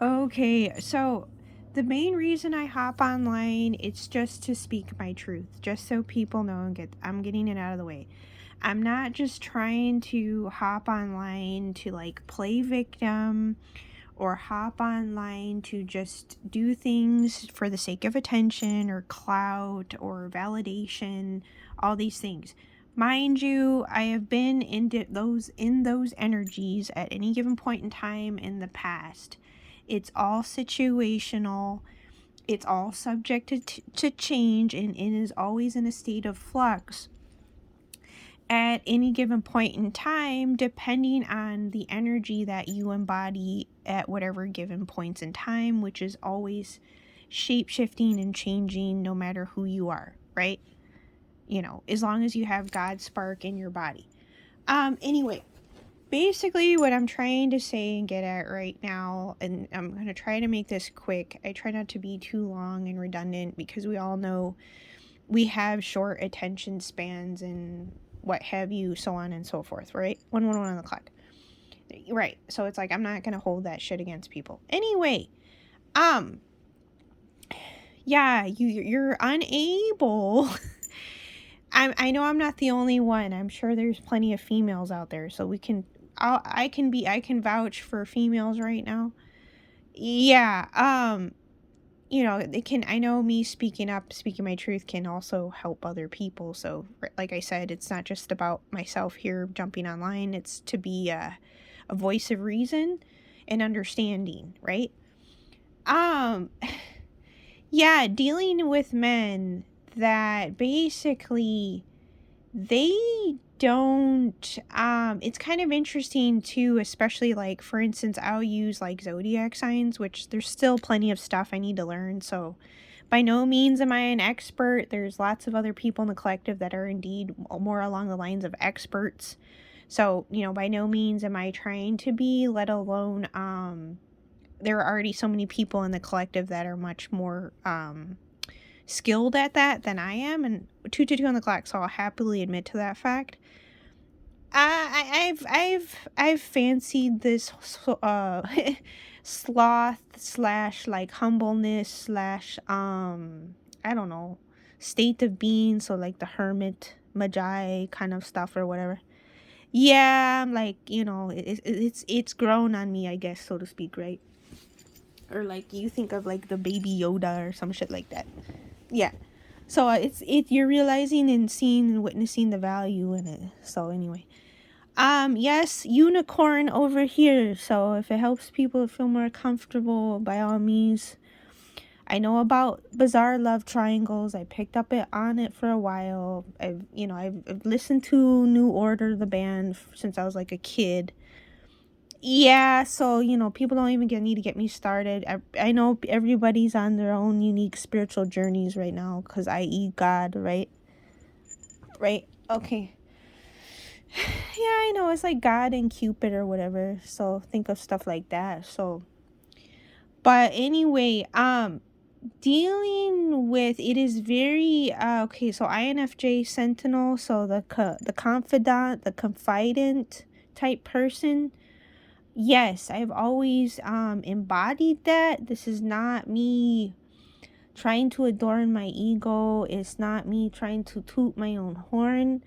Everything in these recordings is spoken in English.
Okay, so the main reason I hop online, it's just to speak my truth, just so people know and I'm getting it out of the way. I'm not just trying to hop online to like play victim or hop online to just do things for the sake of attention or clout or validation, all these things. Mind you, I have been in those energies at any given point in time in the past. It's all situational. It's all subject to change, and it is always in a state of flux at any given point in time, depending on the energy that you embody at whatever given points in time, which is always shape shifting and changing no matter who you are, right? As long as you have God's spark in your body. Anyway, basically what I'm trying to say and get at right now, and I'm going to try to make this quick. I try not to be too long and redundant because we all know we have short attention spans and what have you, so on and so forth, right? 111 on the clock. Right. So it's like I'm not gonna hold that shit against people. Anyway, um, yeah, you're unable. I know I'm not the only one. I'm sure there's plenty of females out there, so I can vouch for females right now. Yeah. They can, I know me speaking up, speaking my truth can also help other people. So like I said, it's not just about myself here jumping online. It's to be a voice of reason and understanding, right? um yeah, dealing with men that basically they don't, it's kind of interesting too, especially like for instance, I'll use like zodiac signs, which there's still plenty of stuff I need to learn. So by no means am I an expert. There's lots of other people in the collective that are indeed more along the lines of experts. So, by no means am I trying to be, let alone there are already so many people in the collective that are much more skilled at that than I am, and 222 on the clock, so I'll happily admit to that fact. I've fancied this sloth slash like humbleness slash I don't know, state of being, so like the hermit magi kind of stuff or whatever. Yeah, I'm like, it's grown on me, I guess, so to speak, right? Or like you think of like the baby Yoda or some shit like that. Yeah. So you're realizing and seeing and witnessing the value in it. So anyway, yes, unicorn over here. So if it helps people feel more comfortable, by all means. I know about bizarre love triangles. I picked up on it for a while. I've listened to New Order, the band, since I was like a kid. Yeah, so people don't even need to get me started. I know everybody's on their own unique spiritual journeys right now, because i.e. God, right? Right? Okay. Yeah, I know, it's like God and Cupid or whatever. So think of stuff like that. So, but anyway, dealing with it is very okay. So INFJ Sentinel, so the confidant, the confidant type person. Yes, I've always embodied that. This is not me trying to adorn my ego. It's not me trying to toot my own horn.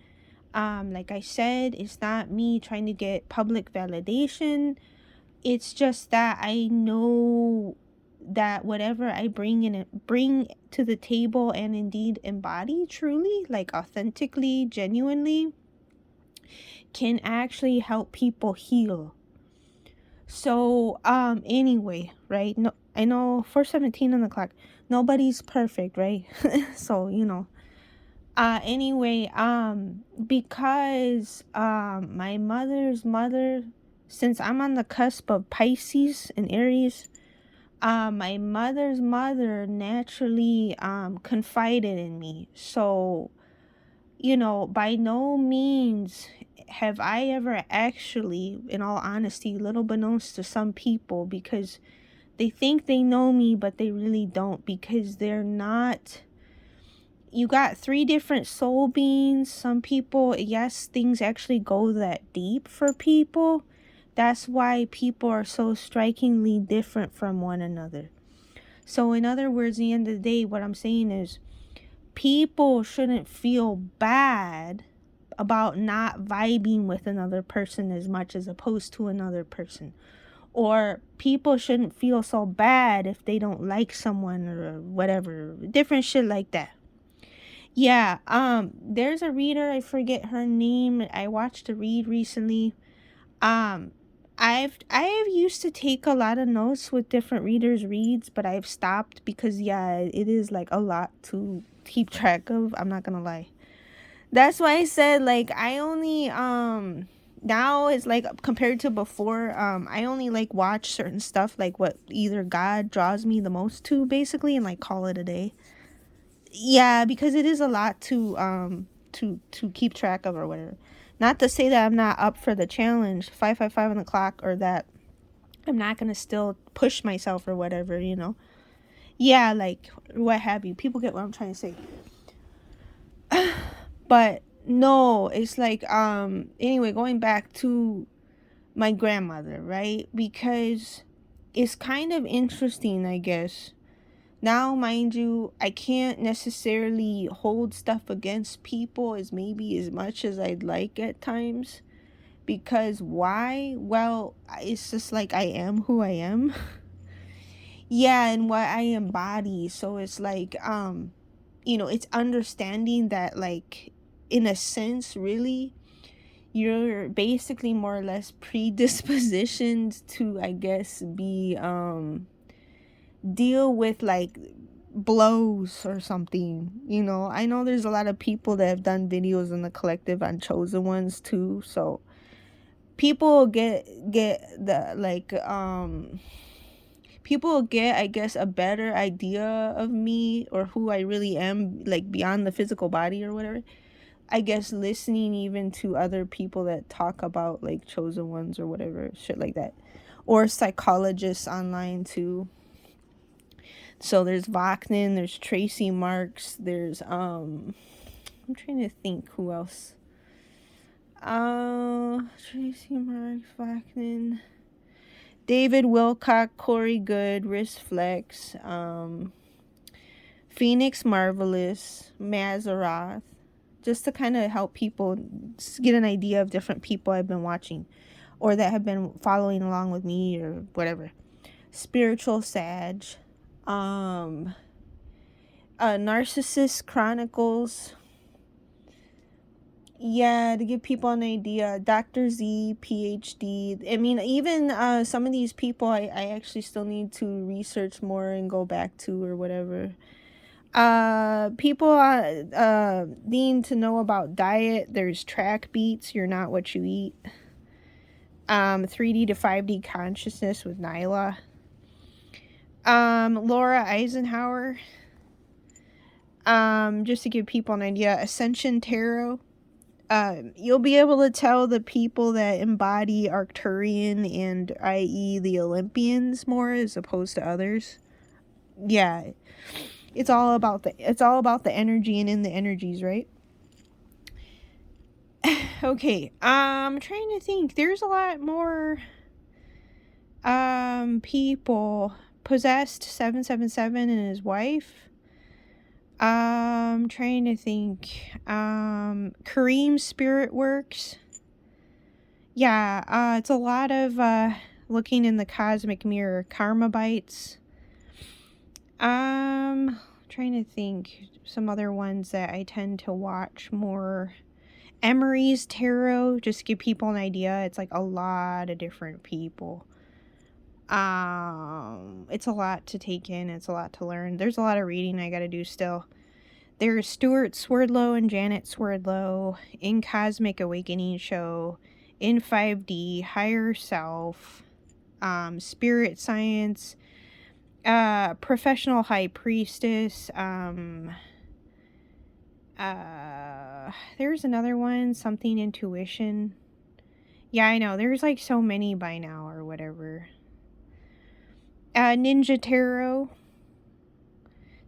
Like I said, it's not me trying to get public validation. It's just that I know that whatever I bring to the table and indeed embody truly, like authentically, genuinely, can actually help people heal. So, anyway, right? No, I know 4:17 on the clock. Nobody's perfect, right? So, anyway, because, my mother's mother, since I'm on the cusp of Pisces and Aries, my mother's mother naturally, confided in me. So, by no means have I ever actually, in all honesty, little beknownst to some people, because they think they know me, but they really don't, because they're not. You got three different soul beings. Some people, yes, things actually go that deep for people. That's why people are so strikingly different from one another. So, in other words, at the end of the day, what I'm saying is people shouldn't feel bad about not vibing with another person as much as opposed to another person. Or people shouldn't feel so bad if they don't like someone or whatever. Different shit like that. Yeah, there's a reader, I forget her name. I watched a read recently. Um I've used to take a lot of notes with different readers' reads, but I've stopped because yeah, it is like a lot to keep track of. I'm not gonna lie. That's why I said like I only now it's like compared to before, I only like watch certain stuff like what either God draws me the most to basically and like call it a day. Yeah, because it is a lot to keep track of or whatever. Not to say that I'm not up for the challenge, 555 on the clock, or that I'm not gonna still push myself or whatever, you know. Yeah, like what have you. People get what I'm trying to say. But no, it's like anyway, going back to my grandmother, right? Because it's kind of interesting, I guess. Now, mind you, I can't necessarily hold stuff against people as maybe as much as I'd like at times. Because why? Well, it's just like I am who I am. Yeah, and what I embody. So it's like, it's understanding that, like, in a sense, really, you're basically more or less predispositioned to, I guess, be, deal with like blows or something. I know there's a lot of people that have done videos in the collective on chosen ones too, so people get the like people get, I guess, a better idea of me or who I really am, like beyond the physical body or whatever. I guess listening even to other people that talk about like chosen ones or whatever shit like that, or psychologists online too. So there's Vachnin, there's Tracy Marks, there's I'm trying to think who else. Tracy Marks, Vachnin, David Wilcock, Corey Good, Wrist Flex, Phoenix Marvelous, Mazaroth, just to kind of help people get an idea of different people I've been watching or that have been following along with me or whatever. Spiritual Sag, Narcissist Chronicles. Yeah, to give people an idea, Dr. Z, PhD. I mean, even some of these people I actually still need to research more and go back to or whatever. People need to know about diet. There's Track Beats, You're Not What You Eat. 3D to 5D Consciousness with Nyla. Laura Eisenhower. Just to give people an idea, Ascension Tarot. You'll be able to tell the people that embody Arcturian and i.e. the Olympians more as opposed to others. Yeah. It's all about the energy and in the energies, right? Okay. I'm trying to think. There's a lot more people. Possessed 777 and his wife. Trying to think. Kareem Spirit Works. Yeah, it's a lot of looking in the cosmic mirror. Karma Bites. Trying to think some other ones that I tend to watch more. Emery's Tarot, just to give people an idea. It's like a lot of different people. It's a lot to take in. It's a lot to learn. There's a lot of reading I gotta do still. There's Stuart Swerdlow and Janet Swerdlow in Cosmic Awakening Show, in 5D, Higher Self, Spirit Science, Professional High Priestess, there's another one, something Intuition. Yeah, I know, there's like so many by now or whatever. Ninja Tarot.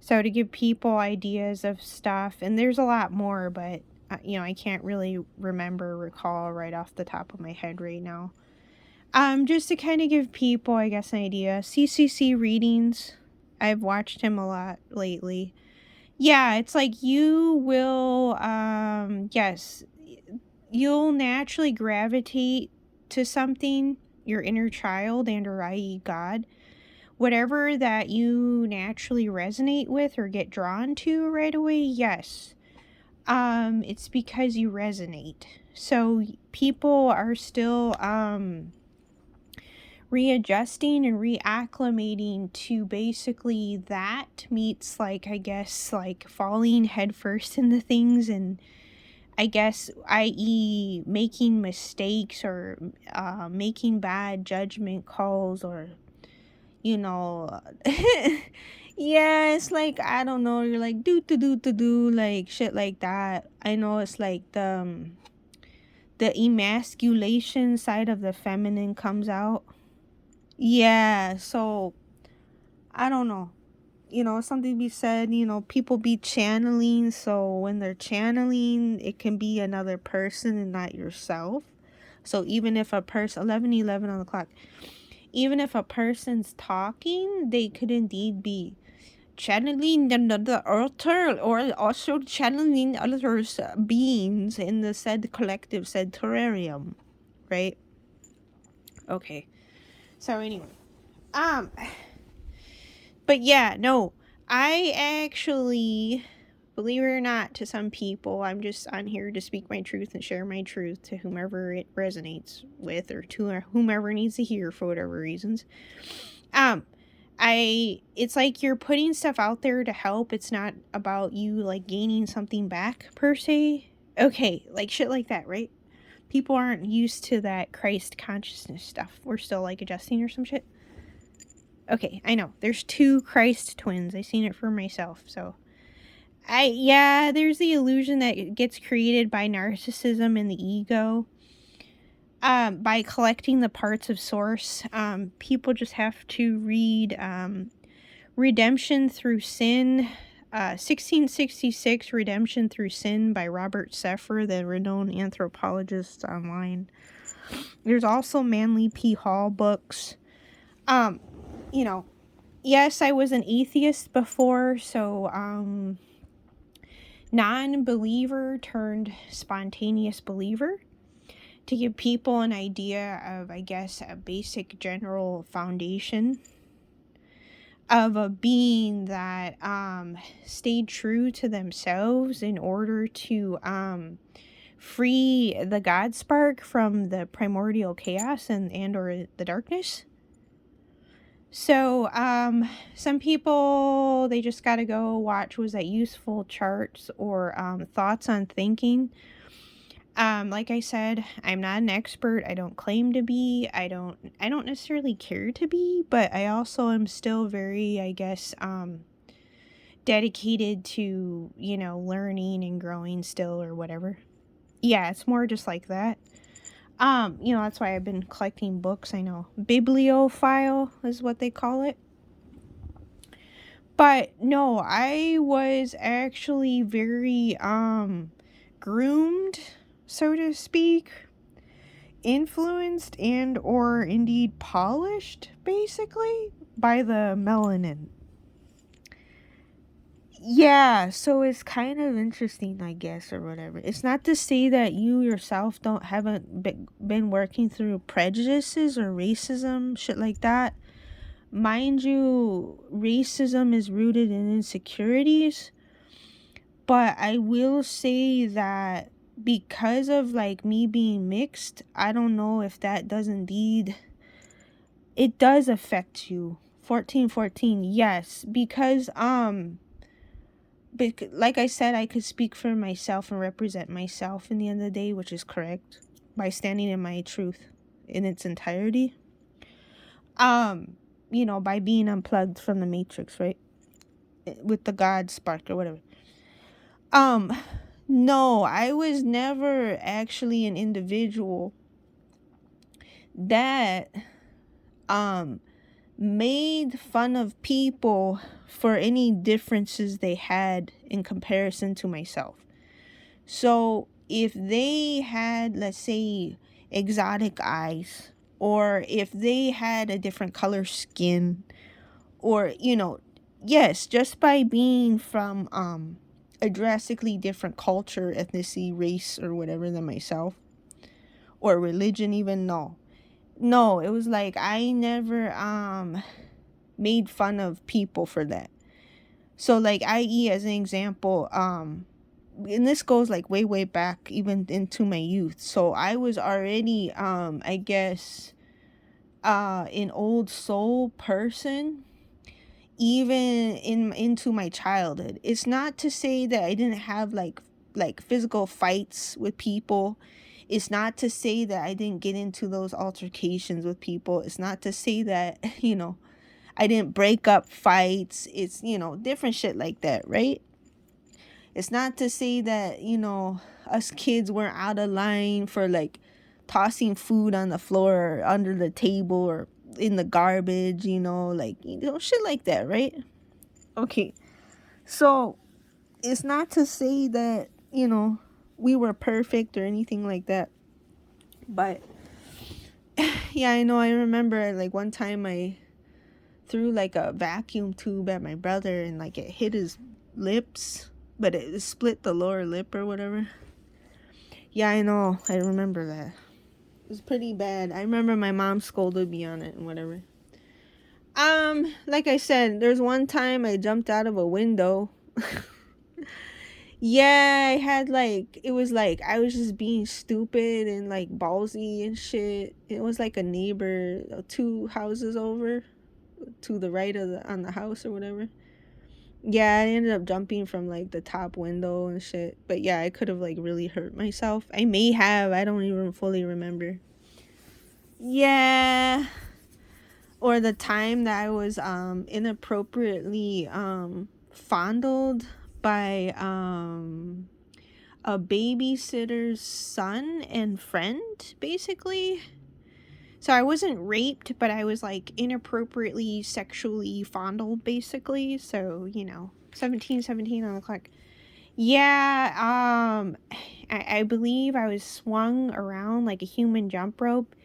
So to give people ideas of stuff, and there's a lot more, but I can't really recall right off the top of my head right now. Just to kind of give people, I guess, an idea. CCC readings. I've watched him a lot lately. Yeah, it's like you will, yes, you'll naturally gravitate to something, your inner child and or i.e. God. Whatever that you naturally resonate with or get drawn to right away, yes. It's because you resonate. So people are still readjusting and reacclimating to basically that meets, like, I guess, like falling headfirst into things, and I guess, i.e., making mistakes or making bad judgment calls, or, you know, yeah, it's like, I don't know, you're like, do, like shit like that. I know it's like the emasculation side of the feminine comes out. Yeah, so I don't know. Something to be said, people be channeling. So when they're channeling, it can be another person and not yourself. So even if a person, 11:11 on the clock, even if a person's talking, they could indeed be channeling another alter, or also channeling other beings in the said collective, said terrarium, right? Okay. So anyway, um, but yeah, no, I actually, believe it or not, to some people, I'm just on here to speak my truth and share my truth to whomever it resonates with, or to whomever needs to hear for whatever reasons. Um, it's like you're putting stuff out there to help. It's not about you like gaining something back per se. Okay, like shit like that, right? People aren't used to that Christ consciousness stuff. We're still like adjusting or some shit. Okay, I know. There's two Christ twins. I seen it for myself. So there's the illusion that it gets created by narcissism and the ego. By collecting the parts of source. People just have to read Redemption Through Sin, 1666, Redemption Through Sin by Robert Seffer, the renowned anthropologist online. There's also Manly P. Hall books. Um, you know, yes, I was an atheist before, so non-believer turned spontaneous believer, to give people an idea of, I guess, a basic general foundation of a being that stayed true to themselves in order to free the God spark from the primordial chaos and or the darkness. So some people, they just gotta go watch, was that Useful Charts or Thoughts on Thinking. Like I said, I'm not an expert. I don't claim to be. I don't necessarily care to be, but I also am still very, I guess, dedicated to, learning and growing still, or whatever. Yeah, it's more just like that. That's why I've been collecting books. I know. Bibliophile is what they call it. But no, I was actually very groomed, so to speak, influenced and or indeed polished, basically, by the melanin. Yeah, so it's kind of interesting, I guess, or whatever. It's not to say that you yourself haven't been working through prejudices or racism, shit like that. Mind you, racism is rooted in insecurities, but I will say that because of like me being mixed, I don't know if that does indeed, it does affect you. 1414, yes, because like I said, I could speak for myself and represent myself in the end of the day, which is correct, by standing in my truth in its entirety. By being unplugged from the matrix, right? With the God spark or whatever. No, I was never actually an individual that made fun of people for any differences they had in comparison to myself. So if they had, let's say, exotic eyes, or if they had a different color skin, or yes, just by being from a drastically different culture, ethnicity, race, or whatever than myself, or religion even. No, it was like I never made fun of people for that. So like, i.e., as an example, and this goes like way back, even into my youth. So I was already, I guess, an old soul person, even into my childhood. It's not to say that I didn't have like physical fights with people. It's not to say that I didn't get into those altercations with people. It's not to say that I didn't break up fights. It's different shit like that, right? It's not to say that us kids weren't out of line for like tossing food on the floor or under the table or in the garbage, like shit like that, right? Okay. So it's not to say that, we were perfect or anything like that. But yeah, I know, I remember like one time I threw like a vacuum tube at my brother, and like it hit his lips, but it split the lower lip or whatever. Yeah, I know. I remember that. It was pretty bad. I remember my mom scolded me on it and whatever. Like I said, there's one time I jumped out of a window. Yeah, I had like, it was like I was just being stupid and like ballsy and shit. It was like a neighbor, two houses over to the right of on the house or whatever. Yeah, I ended up jumping from like the top window and shit. But yeah, I could have like really hurt myself. I may have. I don't even fully remember. Yeah. Or the time that I was inappropriately fondled by a babysitter's son and friend, basically. So I wasn't raped, but I was like inappropriately sexually fondled, basically. So, 17 on the clock. Yeah, I believe I was swung around like a human jump rope.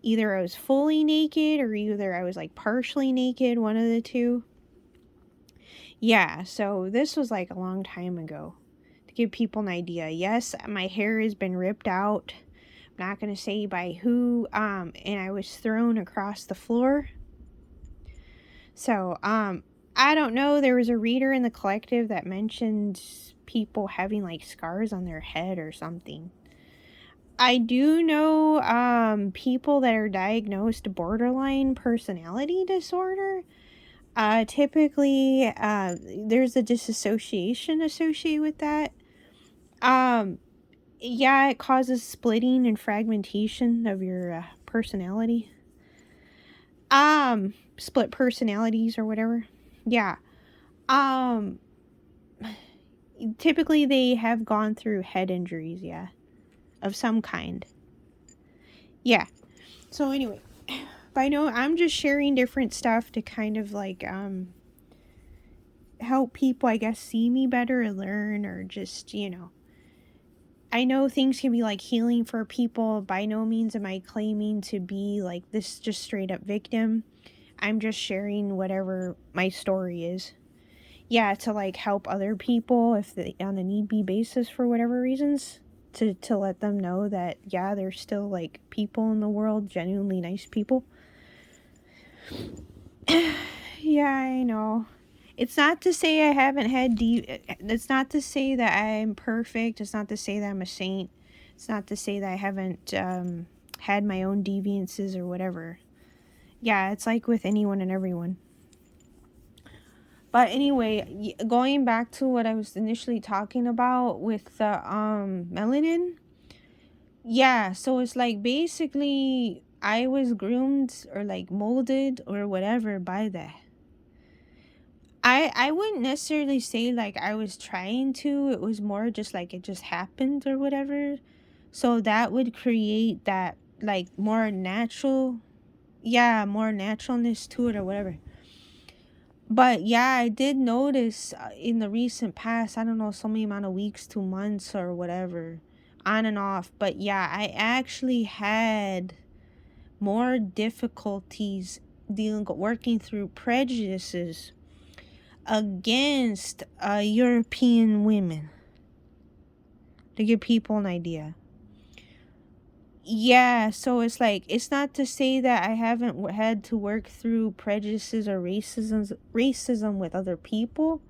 Either I was fully naked or either I was like partially naked, one of the two. Yeah, so this was like a long time ago. To give people an idea, yes, my hair has been ripped out. I'm not gonna say by who, and I was thrown across the floor. So, I don't know, there was a reader in the collective that mentioned people having like scars on their head or something. I do know people that are diagnosed borderline personality disorder. Typically, there's a disassociation associated with that. Um, yeah, it causes splitting and fragmentation of your personality. Split personalities or whatever. Yeah. Um, Typically they have gone through head injuries, yeah, of some kind. Yeah. So anyway, but I know I'm just sharing different stuff to kind of like help people, I guess, see me better and learn, or just, I know things can be like healing for people. By no means am I claiming to be like this just straight up victim. I'm just sharing whatever my story is. Yeah, to like help other people if they on a need be basis for whatever reasons. To let them know that yeah, there's still like people in the world, genuinely nice people. Yeah, I know. It's not to say I haven't had it's not to say that I'm perfect. It's not to say that I'm a saint. It's not to say that I haven't had my own deviances or whatever. Yeah, it's like with anyone and everyone. But anyway, going back to what I was initially talking about with the melanin. Yeah, so it's like basically I was groomed or like molded or whatever by that. I wouldn't necessarily say like I was trying to. It was more just like it just happened or whatever. So that would create that like more natural, yeah, more naturalness to it or whatever. But yeah, I did notice in the recent past, I don't know, so many amount of weeks, 2 months or whatever, on and off. But yeah, I actually had more difficulties working through prejudices against European women. To give people an idea. Yeah, so it's like, it's not to say that I haven't had to work through prejudices or racism with other people,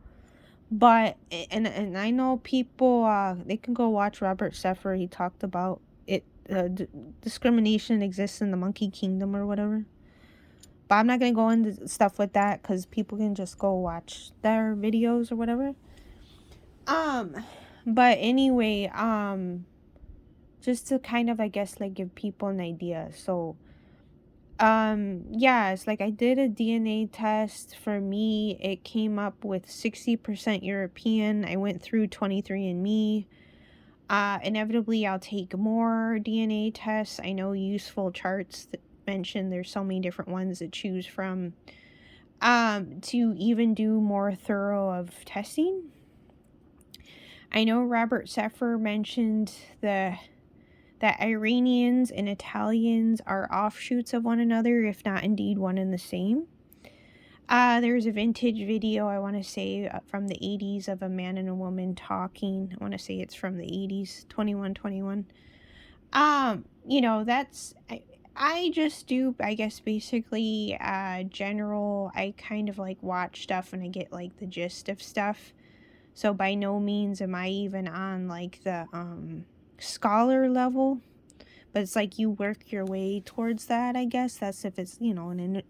but and I know people, they can go watch Robert Seffer. He talked about it. Discrimination exists in the monkey kingdom or whatever. But I'm not gonna go into stuff with that because people can just go watch their videos or whatever. But anyway, just to kind of, I guess, like, give people an idea. So, yeah, it's like I did a DNA test. For me, it came up with 60% European. I went through 23andMe. Inevitably, I'll take more DNA tests. I know Useful Charts that mention there's so many different ones to choose from. To even do more thorough of testing. I know Robert Seffer mentioned that Iranians and Italians are offshoots of one another, if not indeed one and the same. There's a vintage video, I want to say, from the 80s of a man and a woman talking. I want to say it's from the 80s, 2121. That's, I just do, I guess, basically, general, I kind of like watch stuff and I get like the gist of stuff. So by no means am I even on like the scholar level, but it's like you work your way towards that, I guess. That's if it's, an